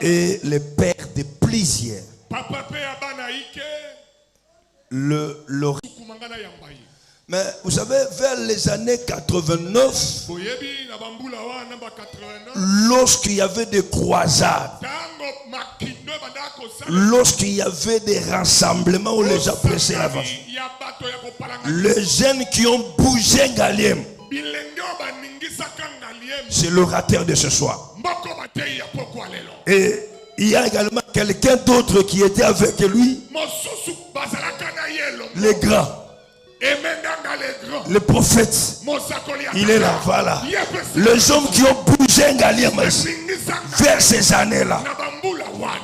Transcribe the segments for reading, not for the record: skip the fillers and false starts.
et le père de plusieurs. Mais vous savez, vers les années 89, lorsqu'il y avait des croisades, lorsqu'il y avait des rassemblements où les gens pressaient avant, les jeunes qui ont bougé Ngaliem, c'est l'orateur de ce soir. Et il y a également quelqu'un d'autre qui était avec lui, les grands. Le prophète, il est là, voilà. Les hommes qui ont bougé Ngaliem vers ces années-là.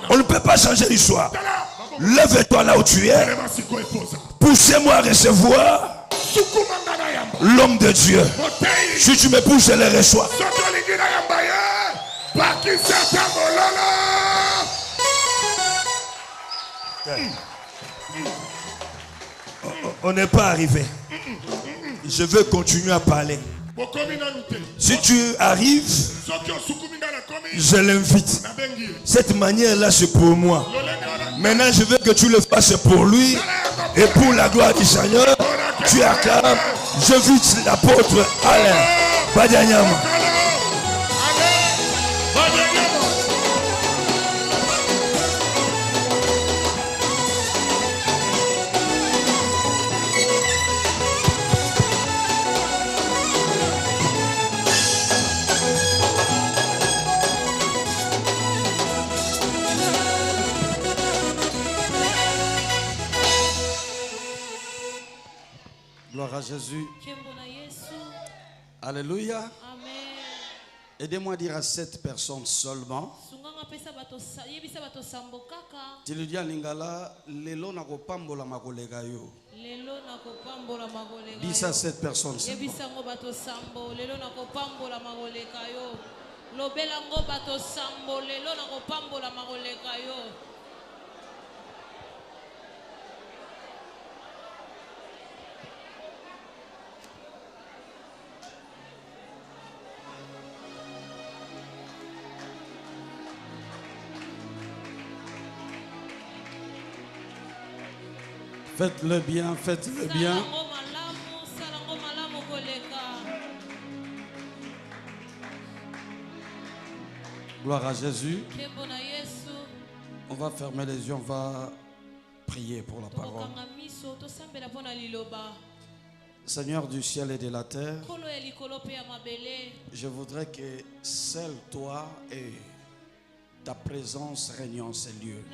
On ne peut pas changer l'histoire. Lève-toi là où tu es. Poussez-moi à recevoir l'homme de Dieu. Si tu me pousses, je le reçois. On n'est pas arrivé. Je veux continuer à parler. Si tu arrives, je l'invite. Cette manière-là, c'est pour moi. Maintenant, je veux que tu le fasses pour lui et pour la gloire du Seigneur. Tu acclames. J'invite l'apôtre Alain Badianyama. Gloire à Jésus. Alléluia. Aidez-moi à dire à 7 personnes seulement. Tu lui dis à Lingala, lelo na kopambola makolega yo. Dis à 7 personnes seulement. Faites-le bien, faites-le bien. Gloire à Jésus. On va fermer les yeux, on va prier pour la parole. Seigneur du ciel et de la terre, je voudrais que seul toi et ta présence règne en ces lieux.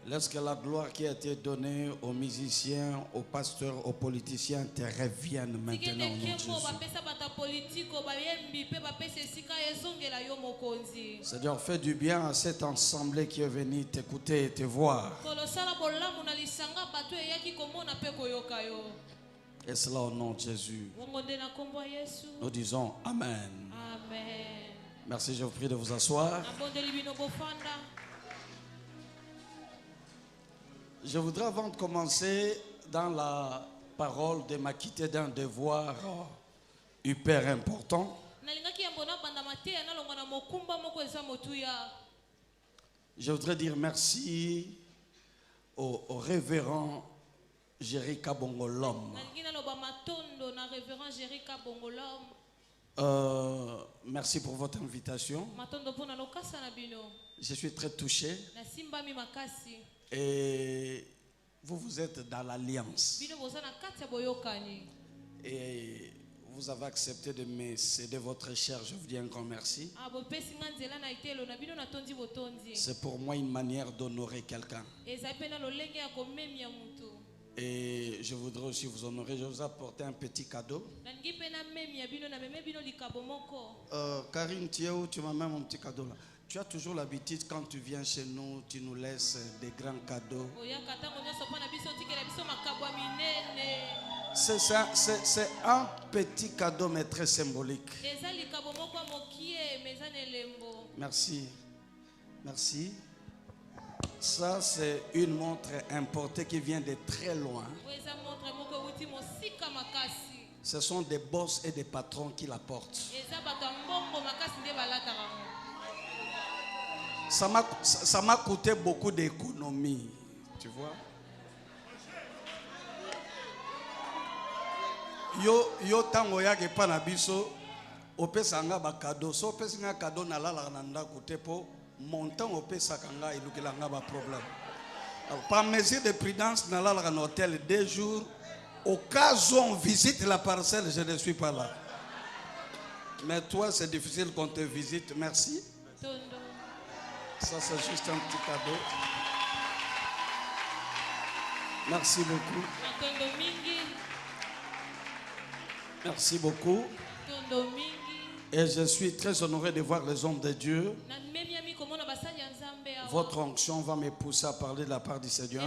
Laisse que la gloire qui a été donnée aux musiciens, aux pasteurs, aux politiciens te revienne maintenant au nom de Jésus. Seigneur, fais du bien à cette assemblée qui est venue t'écouter et te voir. Et cela au nom de Jésus. Nous disons Amen. Merci, je vous prie de vous asseoir. Je voudrais, avant de commencer dans la parole, de m'acquitter d'un devoir hyper important. Je voudrais dire merci au révérend Jerry Kabongo l'homme. Merci pour votre invitation. Je suis très touché. Et vous êtes dans l'alliance. Et vous avez accepté de me céder votre chair. Je vous dis un grand merci. C'est pour moi une manière d'honorer quelqu'un. Et je voudrais aussi vous honorer. Je vous ai apporté un petit cadeau. Karine, tu es où? Tu m'as mis mon petit cadeau là. Tu as toujours l'habitude, quand tu viens chez nous, tu nous laisses des grands cadeaux. C'est un petit cadeau, mais très symbolique. Merci. Merci. Ça, c'est une montre importée qui vient de très loin. Ce sont des boss et des patrons qui la portent. Ça m'a coûté beaucoup d'économies, tu vois. Yo tango ya ke pa na biso opesanga ba cadeau so pesinga cadeau na la na ndako te po montant opesaka nga ilukelanga ba problème. Par mesure de prudence na la na hôtel 2 jours au cas où on visite la parcelle, je ne suis pas là. Mais toi c'est difficile qu'on te visite, merci. Ça c'est juste un petit cadeau. Merci beaucoup. Merci beaucoup. Et je suis très honoré de voir les hommes de Dieu. Votre onction va me pousser à parler de la part du Seigneur.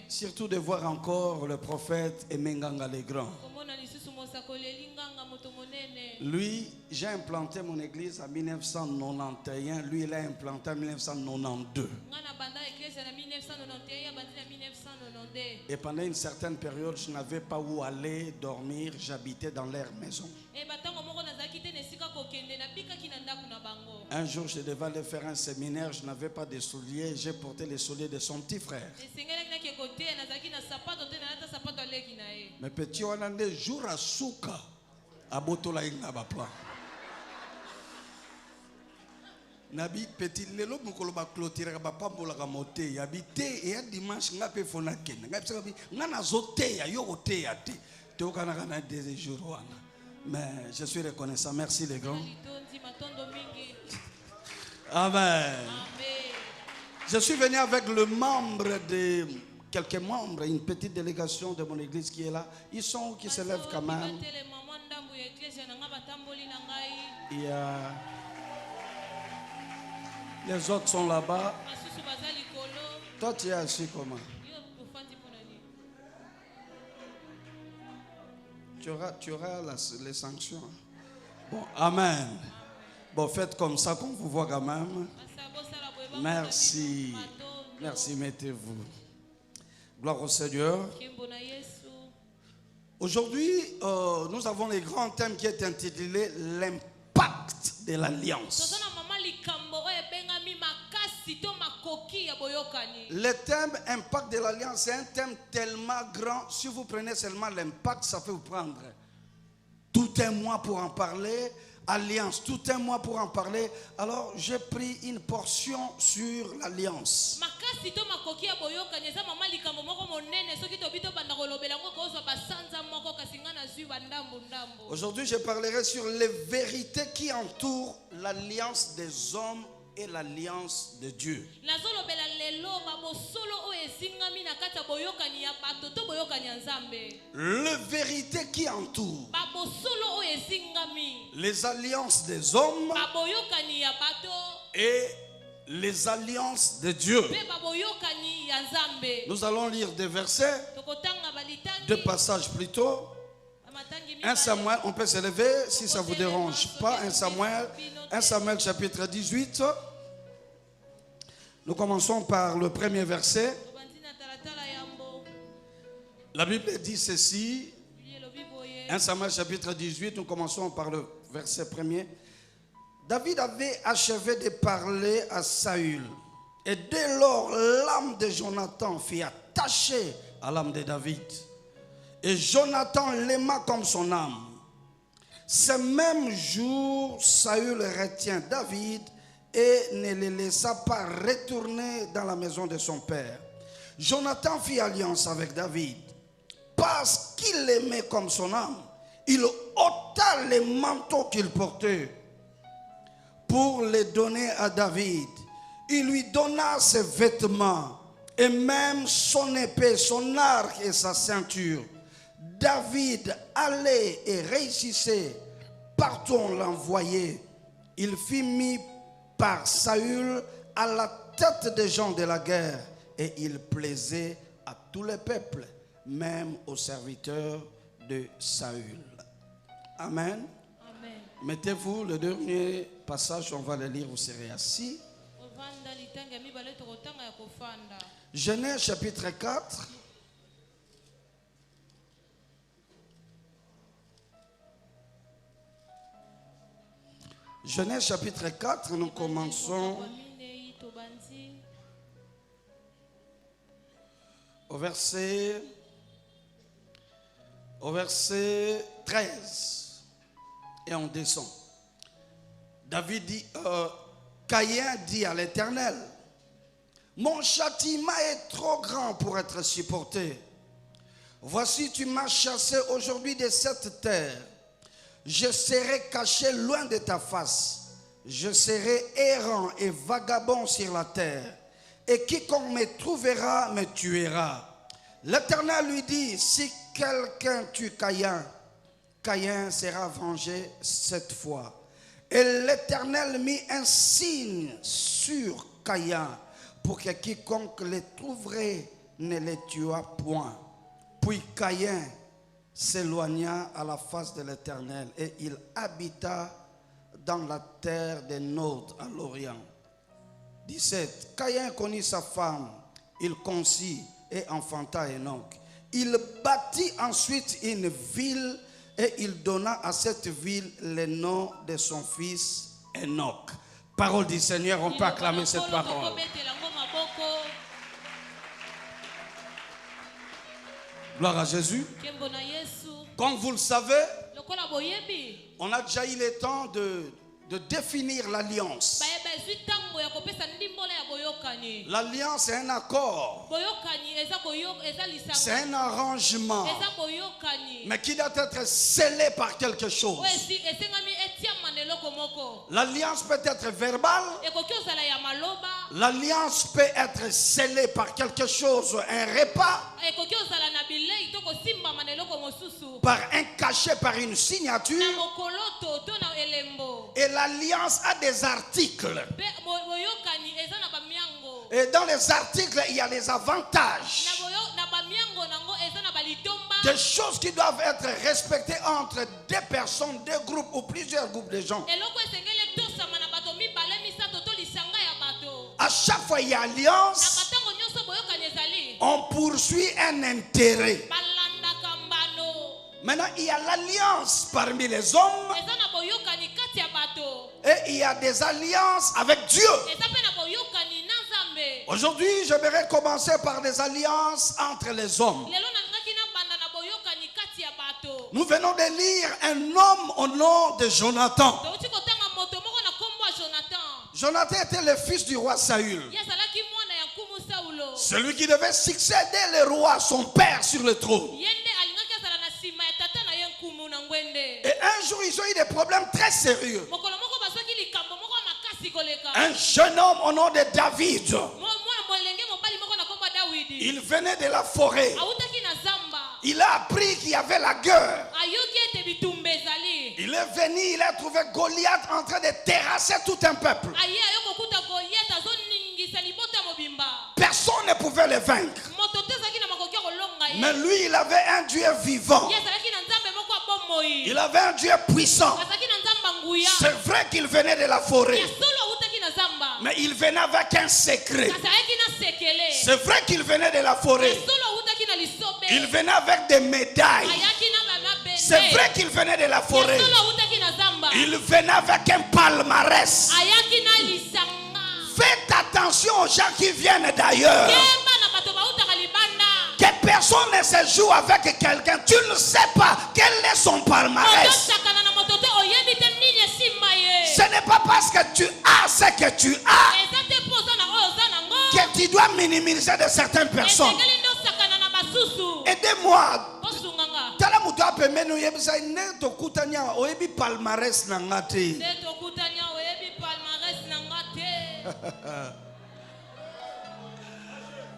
Surtout de voir encore le prophète Emenganga le Grand. Lui, j'ai implanté mon église en 1991. Lui, il a implanté en 1992. Et pendant une certaine période, je n'avais pas où aller dormir. J'habitais dans leur maison. Un jour, je devais aller faire un séminaire. Je n'avais pas de souliers. J'ai porté les souliers de son petit frère. Mais petit, on a des jours à souka. À Botola Ingabapla. Nabi petit lelo mukolo ba clôturer ba pambola ka moté habité et un dimanche ngapé fona ken ngapi ngana zoté ya yo oté ya té to kana kana des jours wana. Mais je suis reconnaissant, merci les grands. Amen. Je suis venu avec le membre de quelques membres, une petite délégation de mon église qui est là. Ils sont qui se lèvent quand même. Il y a les autres sont là-bas. Toi, tu es assis comment? Tu auras les sanctions. Bon, amen. Bon, faites comme ça qu'on vous voit quand même. Merci. Merci, mettez-vous. Gloire au Seigneur. Aujourd'hui, nous avons le grand thème qui est intitulé l'impact de l'alliance. Le thème impact de l'alliance, c'est un thème tellement grand. Si vous prenez seulement l'impact, ça peut vous prendre tout un mois pour en parler. Alliance, tout un mois pour en parler. Alors j'ai pris une portion sur l'alliance. Aujourd'hui je parlerai sur les vérités qui entourent l'alliance des hommes et l'alliance de Dieu. Les vérités qui entourent les alliances des hommes et les alliances de Dieu. Nous allons lire des versets, deux passages plutôt. 1 Samuel, on peut se lever si ça ne vous dérange pas. 1 Samuel chapitre 18. Nous commençons par le premier verset. La Bible dit ceci. 1 Samuel chapitre 18, nous commençons par le verset premier. David avait achevé de parler à Saül. Et dès lors, l'âme de Jonathan fut attachée à l'âme de David. Et Jonathan l'aima comme son âme. Ce même jour, Saül retient David et ne le laissa pas retourner dans la maison de son père. Jonathan fit alliance avec David. Parce qu'il l'aimait comme son âme, il ôta les manteaux qu'il portait pour les donner à David. Il lui donna ses vêtements et même son épée, son arc et sa ceinture. David allait et réussissait partout on l'envoyait. Il fut mis par Saül à la tête des gens de la guerre et il plaisait à tous les peuples, même aux serviteurs de Saül. Amen. Amen. Mettez-vous, le dernier passage, on va le lire, vous serez assis. Genèse chapitre 4. Genèse chapitre 4, nous commençons au verset 13 et on descend. David dit, Caïn dit à l'Éternel, mon châtiment est trop grand pour être supporté. Voici, tu m'as chassé aujourd'hui de cette terre. Je serai caché loin de ta face. Je serai errant et vagabond sur la terre. Et quiconque me trouvera me tuera. L'Éternel lui dit, si quelqu'un tue Caïn, Caïn sera vengé 7 fois. Et l'Éternel mit un signe sur Caïn pour que quiconque le trouverait ne le tuât point. Puis Caïn s'éloigna à la face de l'Éternel et il habita dans la terre des Nod à l'Orient. 17. Caïn connut sa femme, il conçut et enfanta Enoch. Il bâtit ensuite une ville et il donna à cette ville le nom de son fils Enoch. Parole du Seigneur, on peut acclamer cette parole. Gloire à Jésus. Comme vous le savez, on a déjà eu le temps de définir l'alliance. L'alliance est un accord. C'est un arrangement. Mais qui doit être scellé par quelque chose. L'alliance peut être verbale. L'alliance peut être scellée par quelque chose, un repas. Par un cachet, par une signature. Et l'alliance a des articles. Et dans les articles, il y a des avantages. Des choses qui doivent être respectées entre deux personnes, deux groupes ou plusieurs groupes de gens. À chaque fois il y a alliance, on poursuit un intérêt. Maintenant, il y a l'alliance parmi les hommes et il y a des alliances avec Dieu. Aujourd'hui, j'aimerais commencer par des alliances entre les hommes. Nous venons de lire un homme au nom de Jonathan. Jonathan était le fils du roi Saül. Celui qui devait succéder le roi, son père, sur le trône. Et un jour, ils ont eu des problèmes très sérieux. Un jeune homme au nom de David. Il venait de la forêt. Il a appris qu'il y avait la guerre. Il est venu, il a trouvé Goliath en train de terrasser tout un peuple. Personne ne pouvait le vaincre. Mais lui, il avait un Dieu vivant. Il avait un Dieu puissant. C'est vrai qu'il venait de la forêt. Mais il venait avec un secret. C'est vrai qu'il venait de la forêt. Il venait avec des médailles. C'est vrai qu'il venait de la forêt. Il venait avec un palmarès. Faites attention aux gens qui viennent d'ailleurs. Que personne ne se joue avec quelqu'un. Tu ne sais pas quel est son palmarès. Ce n'est pas parce que tu as ce que tu as que tu dois minimiser de certaines personnes. Aidez-moi.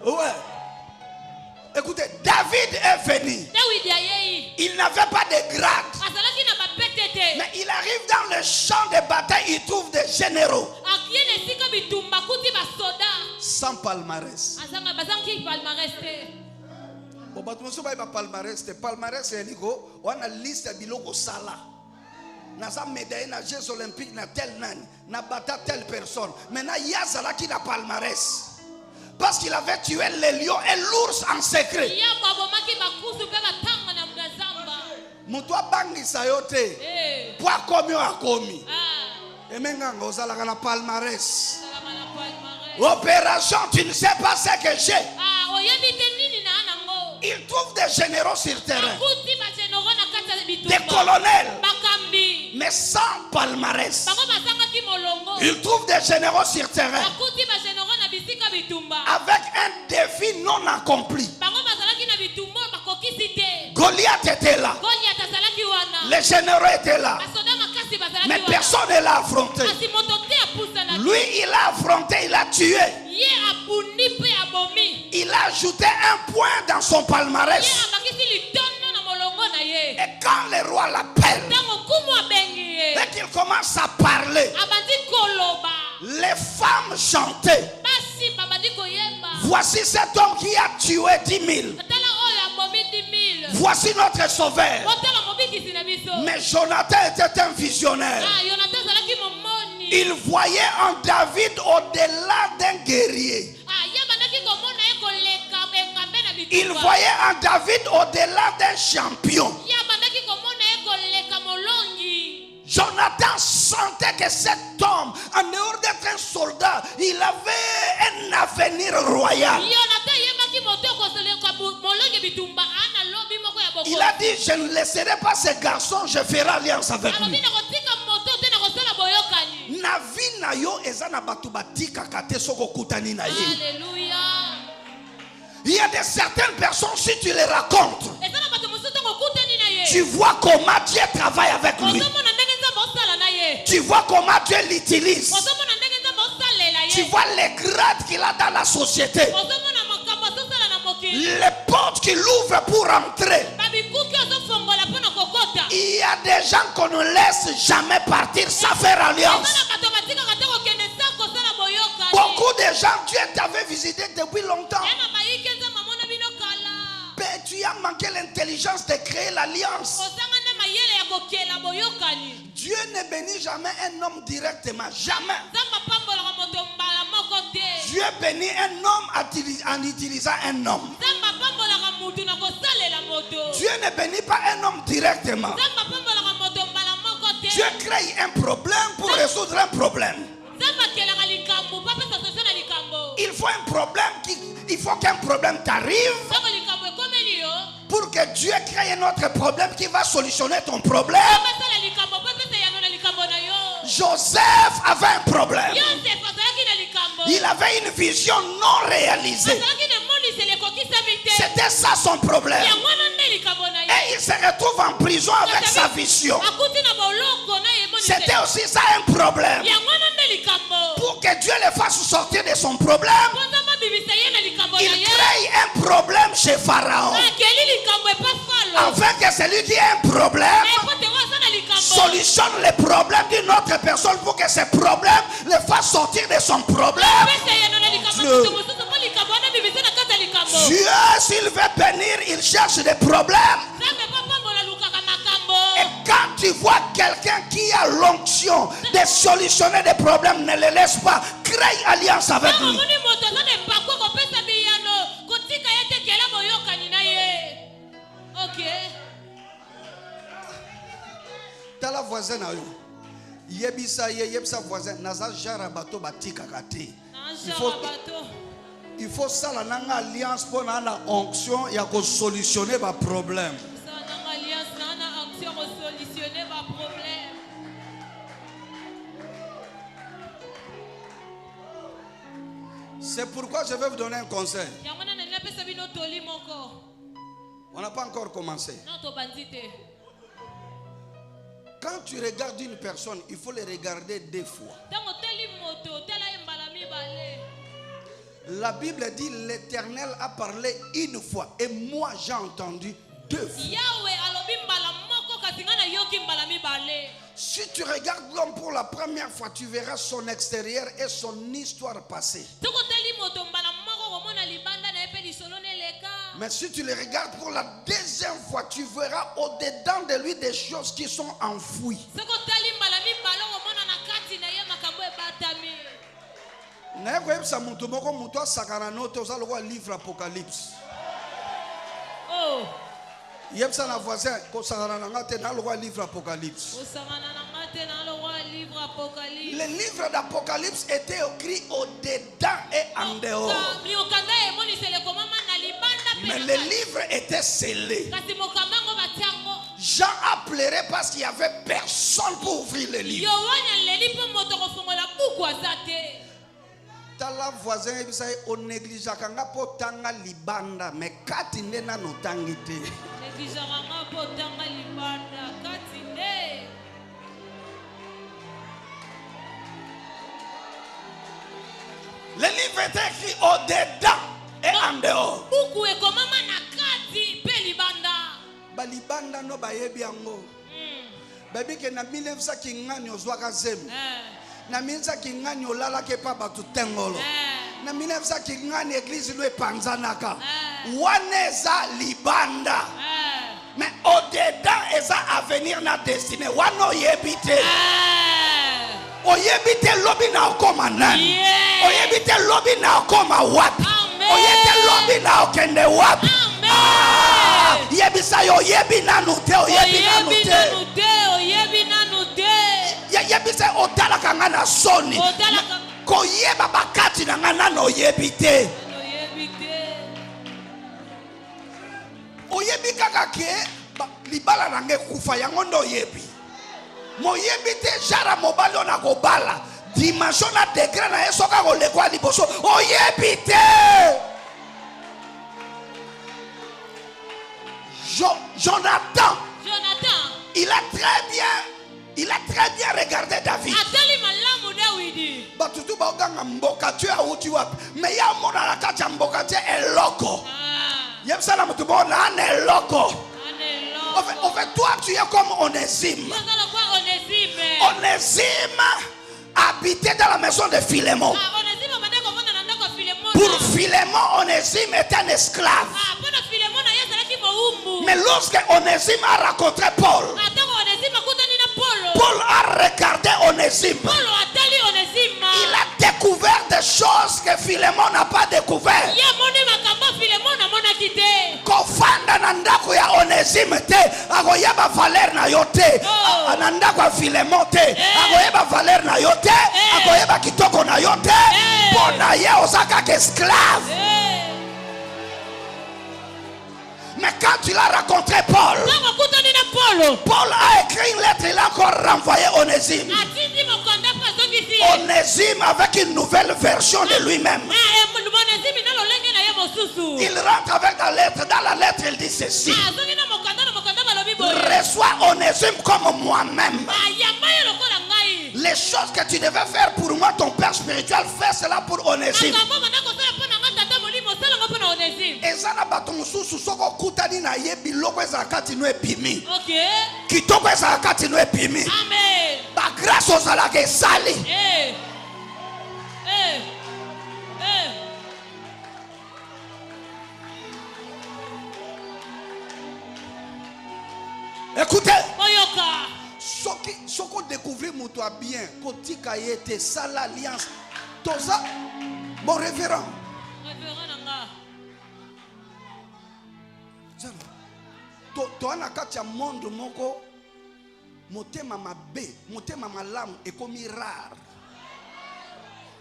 Ouais. Écoutez, David est venu. Il n'avait pas de grade. Mais il arrive dans le champ de bataille, il trouve des généraux. Sans palmarès. Palmarès, c'est une liste de biloko sala. Nasa médaille na Jeux olympiques na tel nani, na bata telle personne. Maintenant il y a Zala qui n'a palmarès. Parce qu'il avait tué les lions et l'ours en secret. Mutua bangi sayote. Pour commis a commis. Et maintenant, vous allez à la palmarès. Opération, tu ne sais pas ce que j'ai. Il trouve des généraux sur terrain, des colonels, mais sans palmarès. Il trouve des généraux sur terrain avec un défi non accompli. Goliath était là, les généraux étaient là, mais personne ne l'a affronté. Lui, il a affronté, il a tué. Il a ajouté un point dans son palmarès. Et quand le roi l'appelle et qu'il commence à parler, les femmes chantaient. Voici cet homme qui a tué 10 000. Voici notre sauveur. Mais Jonathan était un visionnaire. Il voyait en David au-delà d'un guerrier. Il voyait en David au-delà d'un champion. Jonathan sentait que cet homme, en dehors d'être un soldat, il avait un avenir royal. Il a dit, je ne laisserai pas ce garçon, je ferai alliance avec lui. Il y a de certaines personnes, si tu les racontes, tu vois comment Dieu travaille avec lui. Tu vois comment Dieu l'utilise. Tu vois les grades qu'il a dans la société. Les portes qu'il ouvre pour entrer. Il y a des gens qu'on ne laisse jamais partir sans faire alliance. Beaucoup de gens, Dieu t'avait visité depuis longtemps. Mais tu as manqué l'intelligence de créer l'alliance. Dieu ne bénit jamais un homme directement. Jamais. Dieu bénit un homme en utilisant un homme. Dieu ne bénit pas un homme directement. Dieu crée un problème pour résoudre un problème. Il faut qu'un problème t'arrive pour que Dieu crée un autre problème qui va solutionner ton problème. Joseph avait un problème. Il avait une vision non réalisée. C'était ça son problème. Et il se retrouve en prison avec sa vision. C'était aussi ça un problème. Pour que Dieu le fasse sortir de son problème, il crée un problème chez Pharaon. Afin que celui qui a un problème solutionne les problèmes d'une autre personne pour que ce problème le fasse sortir de son problème. Dieu, s'il veut bénir, il cherche des problèmes. Et quand tu vois quelqu'un qui a l'onction de solutionner des problèmes, ne le laisse pas. Crée alliance avec lui. T'as la voisine à eux. Yebisa voisin. Naza jara bato batika kate. Il faut ça la nanga alliance pour la onction et à solutionner ma problème. C'est pourquoi je vais vous donner un conseil. On n'a pas encore commencé. Quand tu regardes une personne, il faut le regarder 2 fois. La Bible dit l'Éternel a parlé une fois et moi j'ai entendu 2 fois. Si tu regardes l'homme pour la première fois, tu verras son extérieur et son histoire passée. Mais si tu le regardes pour la 2e fois, tu verras au-dedans de lui des choses qui sont enfouies. Livre Apocalypse. Oh. Yebsa na voisin ko sangana ngate na lo livre Apocalypse. Les livres d'Apocalypse étaient écrits au-dedans et en dehors. Mais les livres étaient scellés. Jean a pleuré parce qu'il n'y avait personne pour ouvrir les livres. Tala voisin on néglige kanga potanga libanda mais katinde na notangite. Les livres étaient écrits au-dedans et en dehors. Balibanda no bayebi yango. Baby ke na 1900 kingani ozwaka zemi. Na 1900 kingani olala ke pa batu tengolo. Na 1900 kingani église no epanzanaka. Waneza libanda. Mais au-dedans eza avenir na destinée. Wano yebite. Oyebite lobi na okoma nani. Oyebite lobi na okoma wapi. Oyebite lobi na okende wapi. Yebisa yo yebi nanu te oyebi nanu te. Yebisa otala kanga na soni. Ko yeba bakati na ngana no yebite. Oyebi kaka ke libala nange kufa yango ndo yebi. Mo yebite jara mobalo na kobala. Dimension na degré na esoka ko lekwa liboso. Oyebite. Jonathan, il a très bien regardé David. Batutu baoganga mboka tu a uti wapi. Mais ya mona la kati mboka tu est loco. Yem sala mutu bona ane loco. En fait, toi tu es comme Onésime. Onésime habitait dans la maison de Philémon. Pour Philémon, Onésime était un esclave. Mais lorsque Onésime a rencontré Paul, Paul a regardé Onésime. Il a découvert des choses que Philémon n'a pas découvert. Kofanda nandako ya Onésime te, agoyeba valeur na yote. Nandako ya Philémon te, agoyeba valeur na yote, agoyeba kitoko na yote. Bona ye osaka esclave. Mais quand il a rencontré Paul, Paul a écrit une lettre, il a encore renvoyé Onésime. Onésime avec une nouvelle version de lui-même. Il rentre avec la lettre. Dans la lettre, il dit ceci: reçois Onésime comme moi-même. Les choses que tu devais faire pour moi, ton père spirituel, fais cela pour Onésime. Ezana batumususu soko kutani na yebi loko ezakati no epimi. Okay. Kitoko ezakati no epimi. Amen. Ba grâce ozala ke sali. Écoutez. Moyoka. Soko découvrir muto bien, kotika yete sala alliance. Toza mon révérend. Toana kati ya monde moko motema mabe motema malamu ekomi rare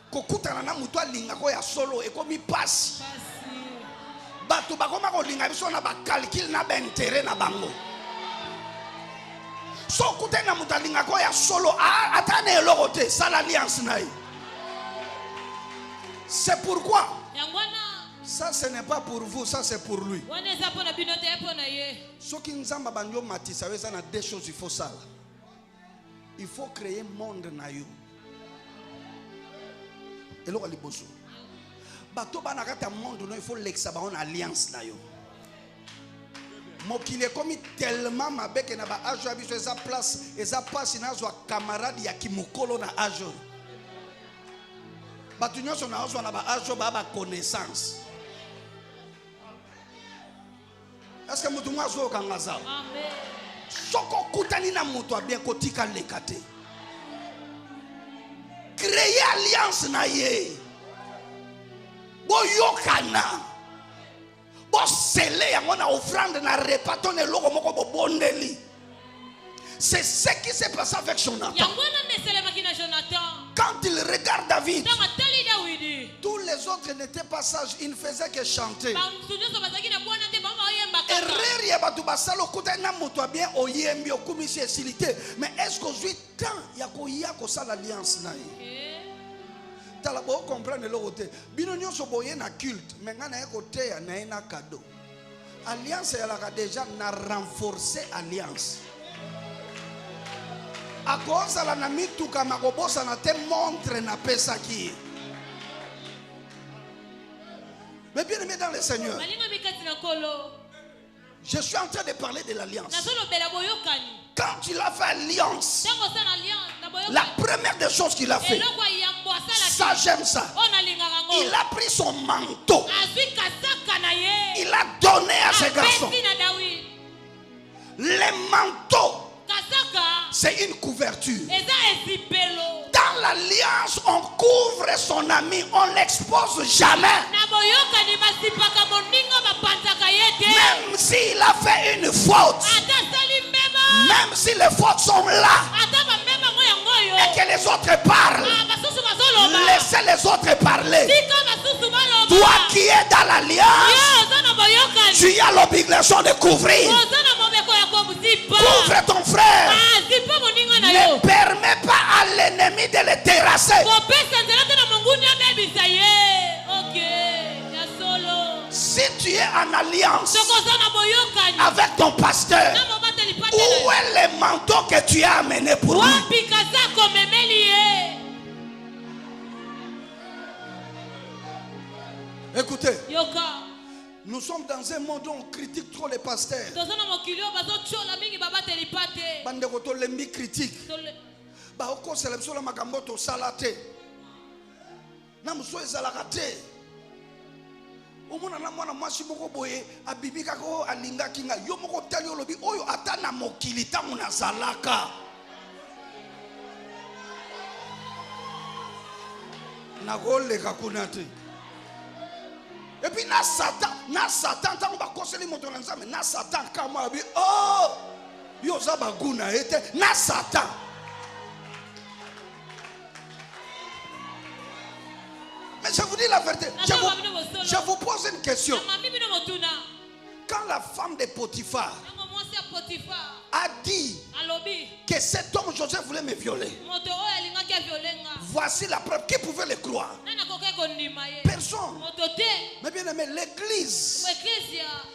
kokutana na mutu alinga ko ya solo ekomi pasi bato bakoma kolinga biso na ba calcul na ba intérêt na bango so kutana mutu alinga ko ya solo atane eloko te sala alliance na ye. C'est pourquoi ça ce n'est pas pour vous, ça c'est pour lui. Ce qui nous a dit, ça veut dire deux choses il faut ça. Il faut créer un monde na yo. Et là, bato banakata monde il faut l'exaba en alliance na yo. Mokile komi tellement mabeke na ba ajo abiso eza place eza passe na zo camarade ya kimukolo na ajo. Bato nyonso na zo na ba ajo ba connaissance. Est-ce que mutu mwazo kangaza? Amen. Soko kutani na mutu bien kotika lekate. Créer alliance na ye. Boyokana. Bo sele yango na offrande na repato ne loko moko bo bondeli. C'est ce qui s'est passé avec Jonathan. Quand il regarde David, tous les autres n'étaient pas sages, ils ne faisaient que chanter. Mais est-ce qu'aujourd'hui, tant il y a l'alliance? Vous comprenez le côté. Binonio soboye na culte, mais ngana côté na cadeau. Alliance elle a déjà na renforcé alliance. À cause la nami tout comme makobosa na te montre na pesa qui. Mais bien aimé dans le Seigneur, je suis en train de parler de l'alliance. Quand il a fait alliance, la première des choses qu'il a fait, ça j'aime ça, il a pris son manteau, il a donné à ses garçons. Les manteaux, c'est une couverture. Dans l'alliance, on couvre son ami, on ne l'expose jamais. Même s'il a fait une faute, même si les fautes sont là, et que les autres parlent, laissez les autres parler. Toi qui es dans l'alliance, tu as l'obligation de couvrir. Couvre ton frère. Ne permets pas à l'ennemi de le terrasser. Si tu es en alliance avec ton pasteur, où est le manteau que tu as amené pour lui? Écoutez, nous sommes dans un monde où on critique trop les pasteurs. Bandekoto lembi critique. Ba oko selebso la makambo to salate. Na muso ezalaka te. Omona na mwana mwasi moko boye abibika ko alinga kinga yo moko tali olobi oyo ata na mokili tangu na zalaka. Na goleka kuna te. Et puis na Satan tant ba koseli moto na nzambe na Satan kama abi oh yo za baguna ete na Satan. Mais je vous dis la vérité, je vous pose une question. Quand la femme de Potiphar a dit que cet homme Joseph voulait me violer, voici la preuve. Qui pouvait le croire? Personne. Mais bien aimé, l'église,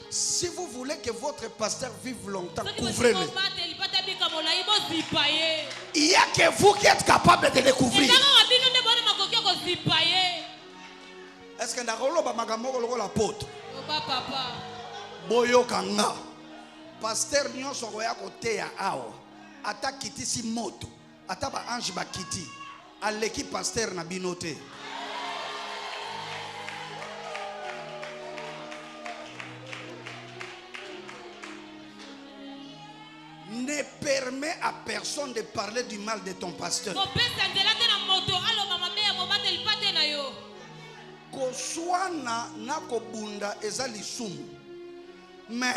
si vous voulez que votre pasteur vive longtemps, couvrez-le. Il n'y a que vous qui êtes capable de le couvrir. Est-ce que vous la pote? Boyo kanga pasteur nyonso koya koteya awa ata kiti si moto ata ba ange ba kiti aleki pasteur na binote. Ne permets à personne de parler du mal de ton pasteur. Koswana na kobunda ezali sumu. Mais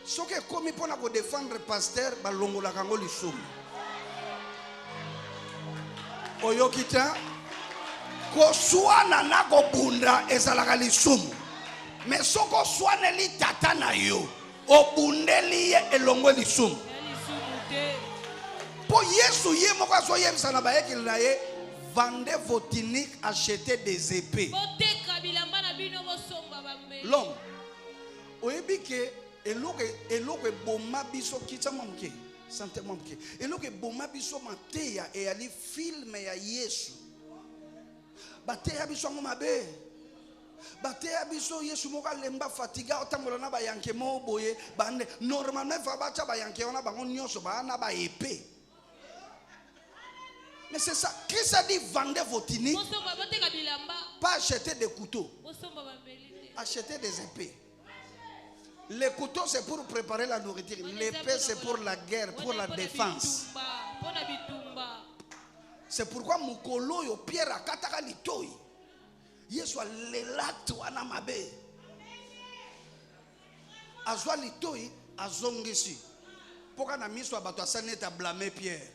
ce que comme pour na ko défendre pasteur balongola kango lisumu. Oyokita koswana na kobunda ezalaka lisumu. Mais soko swana li tata na yo obundeli elongo lisumu. Po Yesu ye moko aso yebisa na bayekeli na ye vendez vos tuniques, achetez des épées. L'homme, oyebi ke eloke boma biso kitsa mamke, santé mamke. Eloke boma biso mateya e ali film ya Yesu. Bateya biso ngomabe. Bateya biso Yesu moka lemba fatiga otambola na bayanke mo boye bande normalement fa bacha bayanke ona bango nyonso ba na ba épée. Mais c'est ça. Christ a dit vendez vos tuniques. Pas acheter des couteaux. Acheter des épées. Les couteaux c'est pour préparer la nourriture. L'épée c'est pour la guerre, pour la défense. C'est pourquoi Mukolo yo Pierre akataka litoi. Yesu alelato anamabe. Azwa litoi azongesi. Pourquoi na miso abato asane ta blâmer Pierre?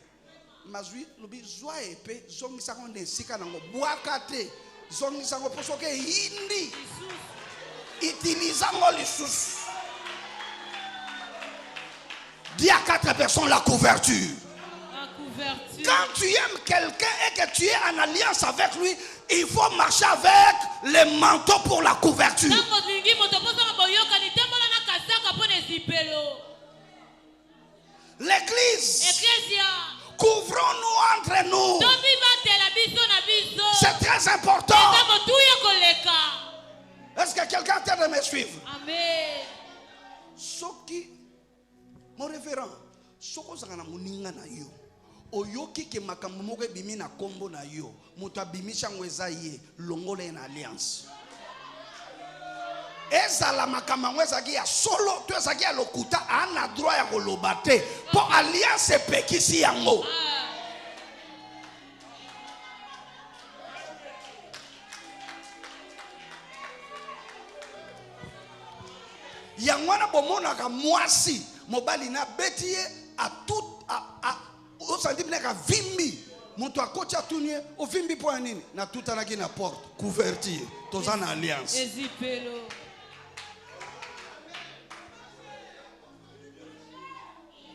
Mazui lobi zoa épée zongi sango ne sika nango boakate zongi sango posoke hindi utilisant les sous. Dis à 4 personnes la couverture. Quand tu aimes quelqu'un et que tu es en alliance avec lui, il faut marcher avec les manteaux pour la couverture. L'église, couvrons-nous entre nous. C'est très important. Est-ce que quelqu'un t'a de me suivre? Amen. Mon révérend, soko zangana muninga na yo. Oyoki ke makambo moko bimi na kombo na yo. Moto abimisha ngweza ye longole na alliance. Ezala makambo ngweza ki ya solo to ezaki ya lokuta ana droit ya koloba te. Po alliance pekisi yango. Yangwana bomona ka mwasi mobali na betie a tout a au sentiment ka vimbi moto akocha tunye o vimbi po nini na tout anaki na porte couverture tozana alliance ezipelo.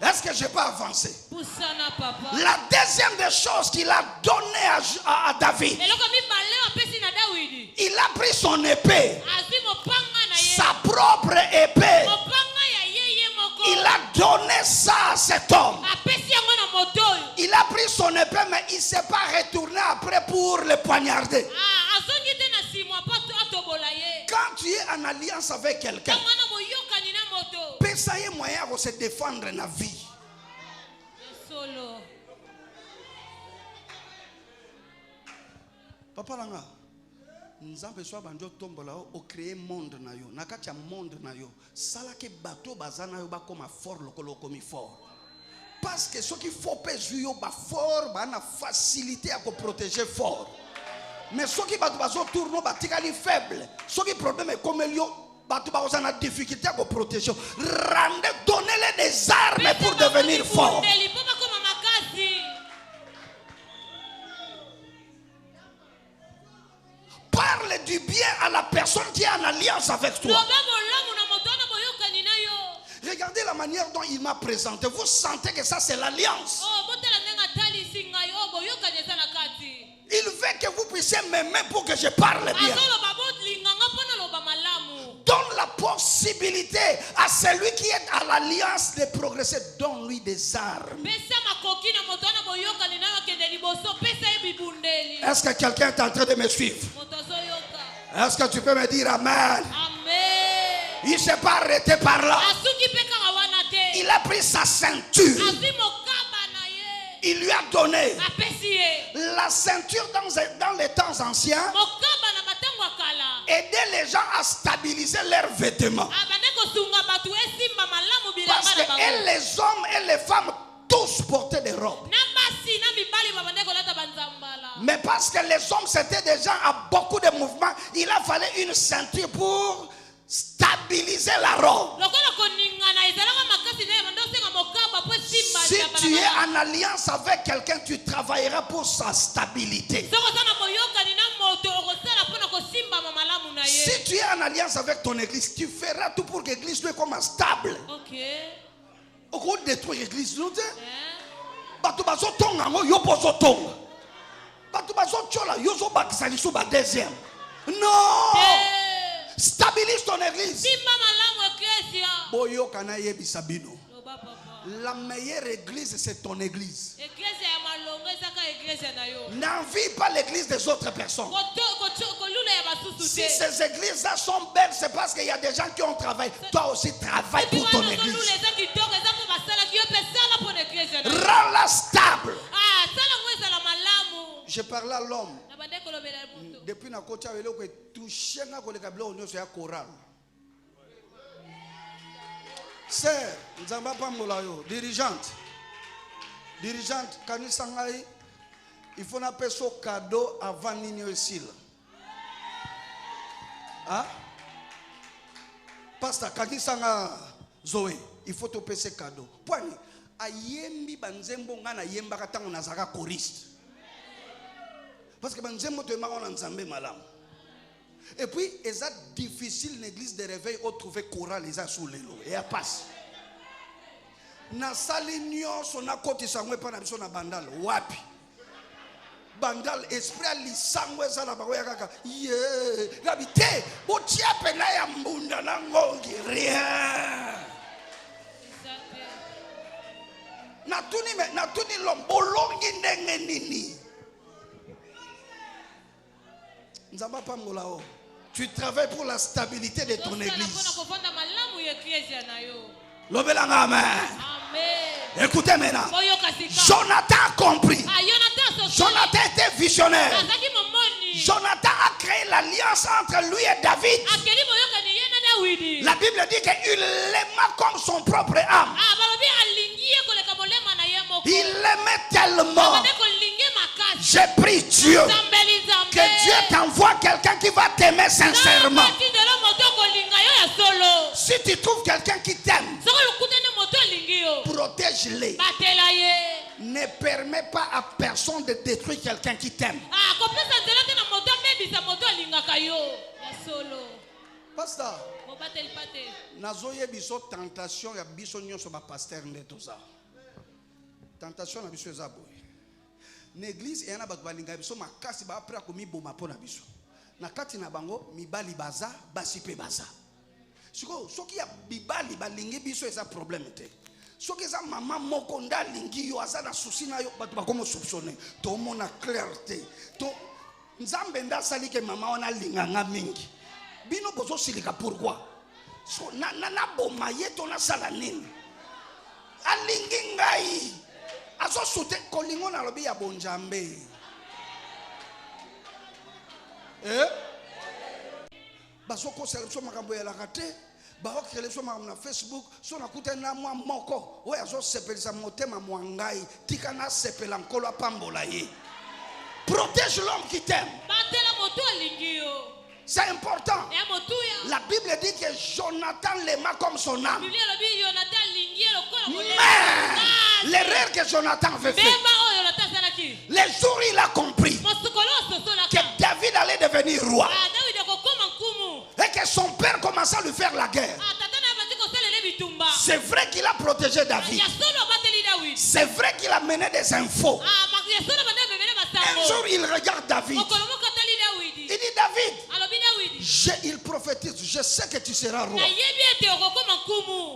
Est-ce que je peux avancer? Poussana papa. La deuxième des choses qu'il a donné à David, il a pris son épée, sa propre épée. Il a donné ça à cet homme. Il a pris son épée, mais il ne s'est pas retourné après pour le poignarder. Quand tu es en alliance avec quelqu'un, ça y est moyen de se défendre dans la vie. Papa Langa, nous avons besoin de tombola au créer monde na yo. Nakacha monde na yo. Sala ke bateau bazana yo ba comme fort lokolo comme fort. Parce que ce qu'il faut peser yo ba fort ba na facilité à protéger fort. Mais ce qui ba bazo tourno ba tikali faible. Ce qui problème est comme yo ba tu ba na difficulté à protéger. Donnez-les des armes pour devenir fort. Parle du bien à la personne qui est en alliance avec toi. Regardez la manière dont il m'a présenté. Vous sentez que ça c'est l'alliance. Il veut que vous puissiez m'aimer pour que je parle bien. Donne la possibilité à celui qui est à l'alliance de progresser. Donne-lui des armes. Est-ce que quelqu'un est en train de me suivre? Est-ce que tu peux me dire Amen? Amen. Il ne s'est pas arrêté par là. Il a pris sa ceinture. Il lui a donné la ceinture dans les temps anciens. Aider les gens à stabiliser leurs vêtements. Parce que et les hommes et les femmes tous portaient des robes. Mais parce que les hommes c'était des gens à beaucoup de mouvements, il a fallu une ceinture pour stabiliser la robe. Si tu es en alliance avec quelqu'un, tu travailleras pour sa stabilité. Si tu es en alliance avec ton église, tu feras tout pour que l'église soit comme stable. Au lieu de détruire l'église, non! Stabilise ton église. La meilleure église, c'est ton église. N'envie pas l'église des autres personnes. Si ces églises-là sont belles, c'est parce qu'il y a des gens qui ont travaillé. Toi aussi, travaille pour ton église. Rends-la stable. Je parle à l'homme. Depuis na kocha wele ko toucher na ko le kablo onyo ya choral. Sœur, nzamba pambola yo, dirigeante kanisa ngai, il faut na peso cadeau avant nini aussi là. Ah? Pasteur kanisa nga Zoé, il faut te payer cadeau. Point. ayembi banzembo ngana yembaka tango nazaka choriste. Parce que banzembo to yembaka na nzambe malamu. Et puis, c'est difficile l'église de réveil au trouver chorale les sous les lots et à passe. Na salinio sona koti sangwe pa na biso na bandal wapi. Bandal esprit li sangwe za na bakoya kaka. Yeah, gabite, botia pena ya mbunda na ngongi rien. Na tuni lombolongi ndenge nini. Nzamba pa molao. Tu travailles pour la stabilité de ton église. Lobelanga amen. Écoutez maintenant. Jonathan a compris. Jonathan était visionnaire. Jonathan a créé l'alliance entre lui et David. La Bible dit qu'il l'aima comme son propre âme. Il l'aimait tellement. J'ai pris Dieu. Que Dieu t'envoie quelqu'un qui va t'aimer sincèrement. Si tu trouves quelqu'un qui t'aime, protège-les. Ne permets pas à personne de détruire quelqu'un qui t'aime. Pasteur, nazoye biso tentation ya biso nyonso ba pasteur ndetoza. Tentation na biso ezabo. L'église et na bato balinga biso makasi ba après komi boma pona biso. Na kati na bango mibali baza basipe baza. Siko soki ya bibali balingi biso eza problème te. Soki eza mama moko ndalingi yo aza na souci na yo bato bakomo soupçonner. To mona clarté. To nzambe ndasali ke mama wana linganga mingi. Bino bozo silika pourquoi? So na boma yeto na sala nini? Alingi ngai. Azo soute kolingo na lobi ya bonjambe. Baso ko selection makambo ya lakate. Ba ko selection makambo na Facebook, so na kutana mwa moko. Oya zo sepelisa motema mwangai, tika na sepela nkolo pambola ye. Protège l'homme qui t'aime. C'est important. La Bible dit que Jonathan l'aima comme son âme. Mais l'erreur que Jonathan avait fait, les jours où il a compris que David allait devenir roi et que son père commençait à lui faire la guerre, c'est vrai qu'il a protégé David. C'est vrai qu'il a mené des infos. Un jour il regarde David. Il dit David, il prophétise, je sais que tu seras roi.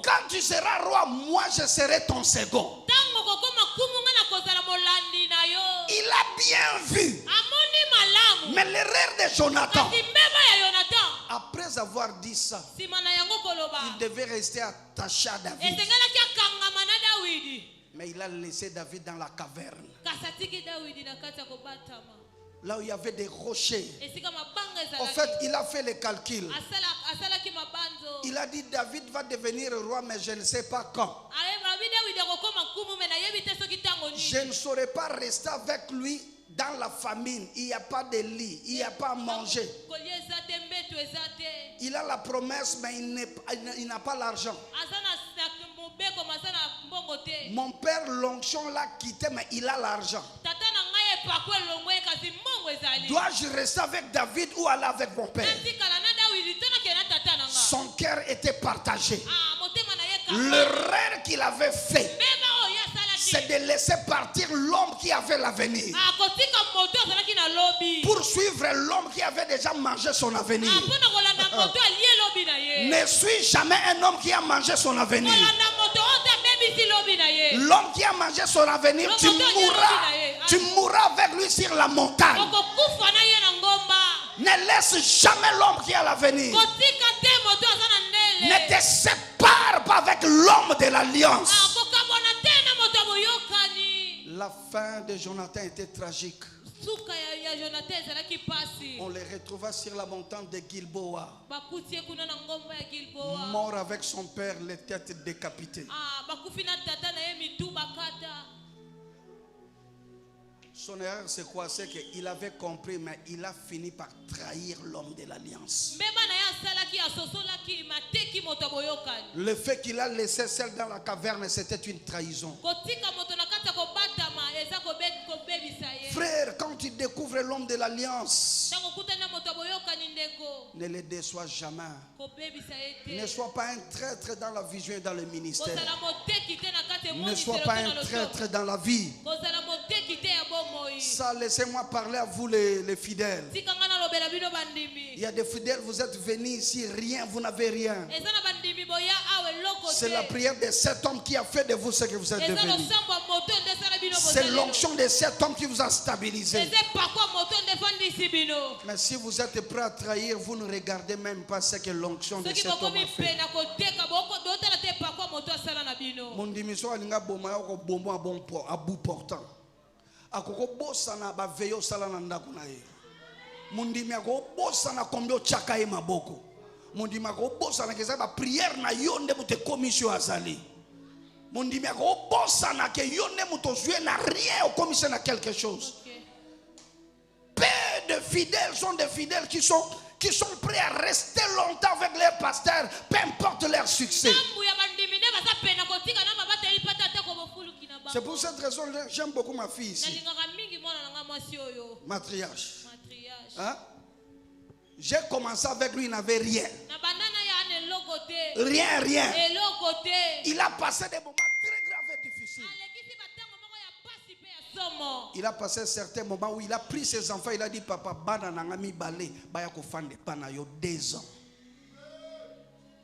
Quand tu seras roi, moi je serai ton second. Il a bien vu. Mais l'erreur de Jonathan, après avoir dit ça, il devait rester attaché à David. Mais il a laissé David dans la caverne. Là où il y avait des rochers. En fait, il a fait les calculs. Il a dit David va devenir roi, mais je ne sais pas quand. Je ne saurais pas rester avec lui dans la famine. Il n'y a pas de lit, il n'y a pas à manger. Il a la promesse, mais il n'a pas l'argent. Mon père, l'onction l'a quitté, mais il a l'argent. Dois-je rester avec David ou aller avec mon père? Son cœur était partagé. L'erreur qu'il avait fait, c'est de laisser partir l'homme qui avait l'avenir pour suivre l'homme qui avait déjà mangé son avenir. Ne suis jamais un homme qui a mangé son avenir. L'homme qui a mangé son avenir, tu mourras avec lui sur la montagne. Ne laisse jamais l'homme qui a l'avenir. Ne te sépare pas avec l'homme de l'alliance. La fin de Jonathan était tragique. On les retrouva sur la montagne de Gilboa, mort avec son père, les têtes décapitées. Son erreur, c'est quoi? C'est qu'il avait compris, mais il a fini par trahir l'homme de l'alliance. Le fait qu'il a laissé celle dans la caverne, c'était une trahison. Frère, quand tu découvres l'homme de l'alliance, ne le déçois jamais. Ne sois pas un traître dans la vision et dans le ministère. Ne sois pas un traître dans la vie. Ça, laissez-moi parler à vous les fidèles. Il y a des fidèles, vous êtes venus ici, rien, vous n'avez rien. C'est la prière de cet homme qui a fait de vous ce que vous êtes devenus. C'est l'onction de cet homme qui vous a stabilisé. Mais si vous êtes prêt à trahir, vous ne regardez même pas ce que l'onction de cet homme a fait. Mon dimiso alinga boma yako bombo à bout portant. Akoko bossa na ba veyo sala na ndako na ye. Mundimi ako bossa na kombio chaka ye maboko. Mundimi ako bossa na keza ba prière na yonde mute commission azali. Mundimi ako bossa na ke yonde muto jouer na rien au commission na quelque chose. Peu de fidèles sont des fidèles qui sont prêts à rester longtemps avec leurs pasteurs, peu importe leur succès. C'est pour cette raison que j'aime beaucoup ma fille ici. Matriarche. Hein? J'ai commencé avec lui, il n'avait rien. Rien. Il a passé des moments très graves et difficiles. Il a passé certains moments où il a pris ses enfants, il a dit papa, bana nangami balé, baya ko fande panayo 2 ans.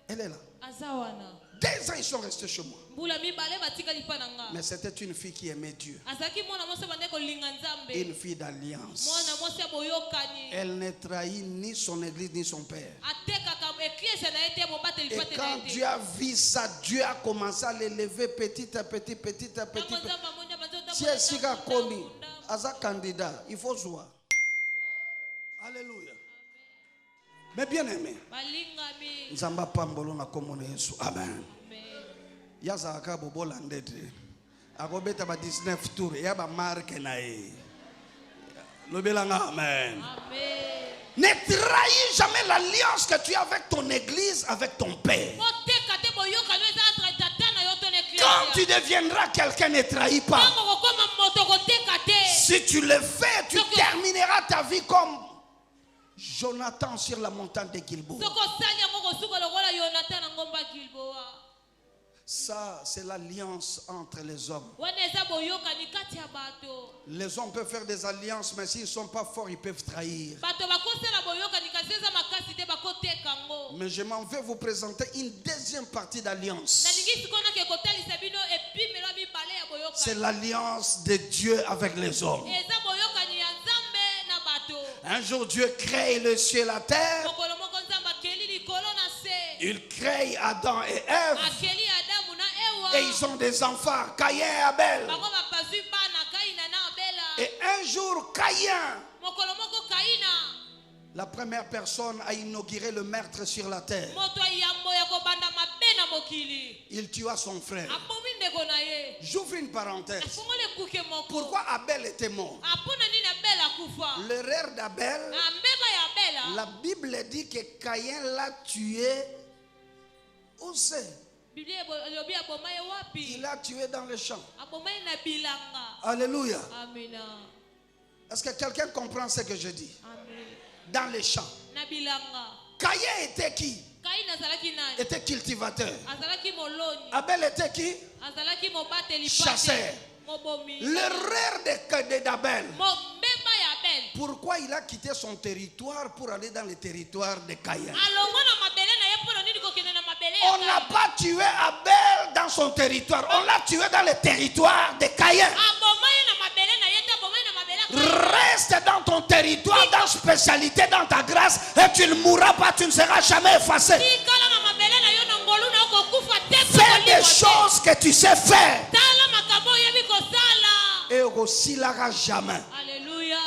Elle est là. 2 ans ils sont restés chez moi. Mais c'était une fille qui aimait Dieu. Une fille d'alliance. Elle ne trahit ni son église ni son père. Et quand Dieu a vu ça, Dieu a commencé à l'élever petit à petit. Si elle commis, as un candidat, il faut jouer. Alléluia. Mais bien aimé, Nzamba Pambolo na komone Yesu. Amen. Yazaka bobo landete. Akobeta ba 19 tours, ya ba marque na e. Lobelanga amen. Amen. Ne trahis jamais l'alliance que tu as avec ton église, avec ton père. Quand tu deviendras quelqu'un, ne trahis pas. Si tu le fais, tu termineras ta vie comme Jonathan sur la montagne de Gilboa. Ça, c'est l'alliance entre les hommes. Les hommes peuvent faire des alliances, mais s'ils ne sont pas forts, ils peuvent trahir. Mais je m'en vais vous présenter une deuxième partie d'alliance. C'est l'alliance de Dieu avec les hommes. Un jour, Dieu crée le ciel et la terre. Il crée Adam et Ève. Et ils ont des enfants, Caïn et Abel. Et un jour, Caïn, la première personne a inauguré le meurtre sur la terre. Il tua son frère. J'ouvre une parenthèse. Pourquoi Abel était mort? L'erreur d'Abel, la Bible dit que Caïn l'a tué. Où c'est? Il l'a tué dans le champ. Alléluia. Est-ce que quelqu'un comprend ce que je dis? Dans les champs. Caïn était qui? Était cultivateur. Abel était qui? Chasseur. L'erreur d'Abel. Pourquoi il a quitté son territoire pour aller dans le territoire de Caïn? On n'a pas tué Abel dans son territoire. On l'a tué dans le territoire de Caïn. Reste dans ton territoire, dans spécialité, dans ta grâce, et tu ne mourras pas, tu ne seras jamais effacé. Fais des choses que tu sais faire. Et aussi l'ara jamais. Alléluia.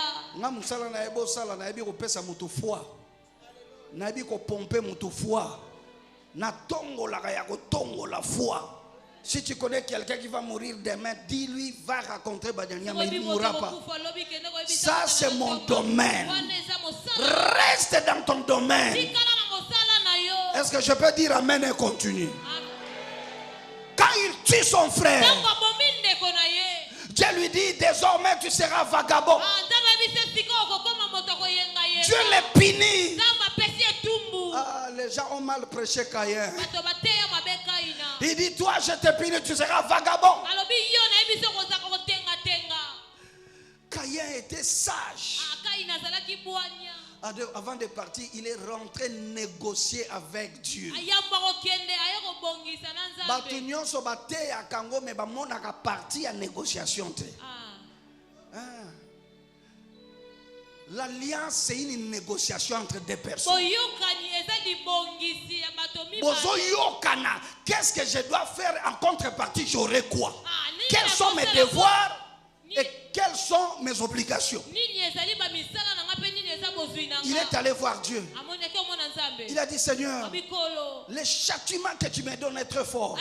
Si tu connais quelqu'un qui va mourir demain, dis-lui, va raconter Badiania, mais il ne mourra pas. Ça, c'est mon domaine. Reste dans ton domaine. Est-ce que je peux dire amen et continuer? Quand il tue son frère, Dieu lui dit désormais tu seras vagabond. Dieu les punit. Ah, les gens ont mal prêché Caïn. Il dit toi je te punis, tu seras vagabond. Caïn était sage. Avant de partir, il est rentré négocier avec Dieu. L'alliance, c'est une négociation entre deux personnes. Qu'est-ce que je dois faire en contrepartie? J'aurai quoi? Quels sont mes devoirs et quelles sont mes obligations? Il est allé voir Dieu. Il a dit Seigneur, les châtiments que tu me donnes est très fort.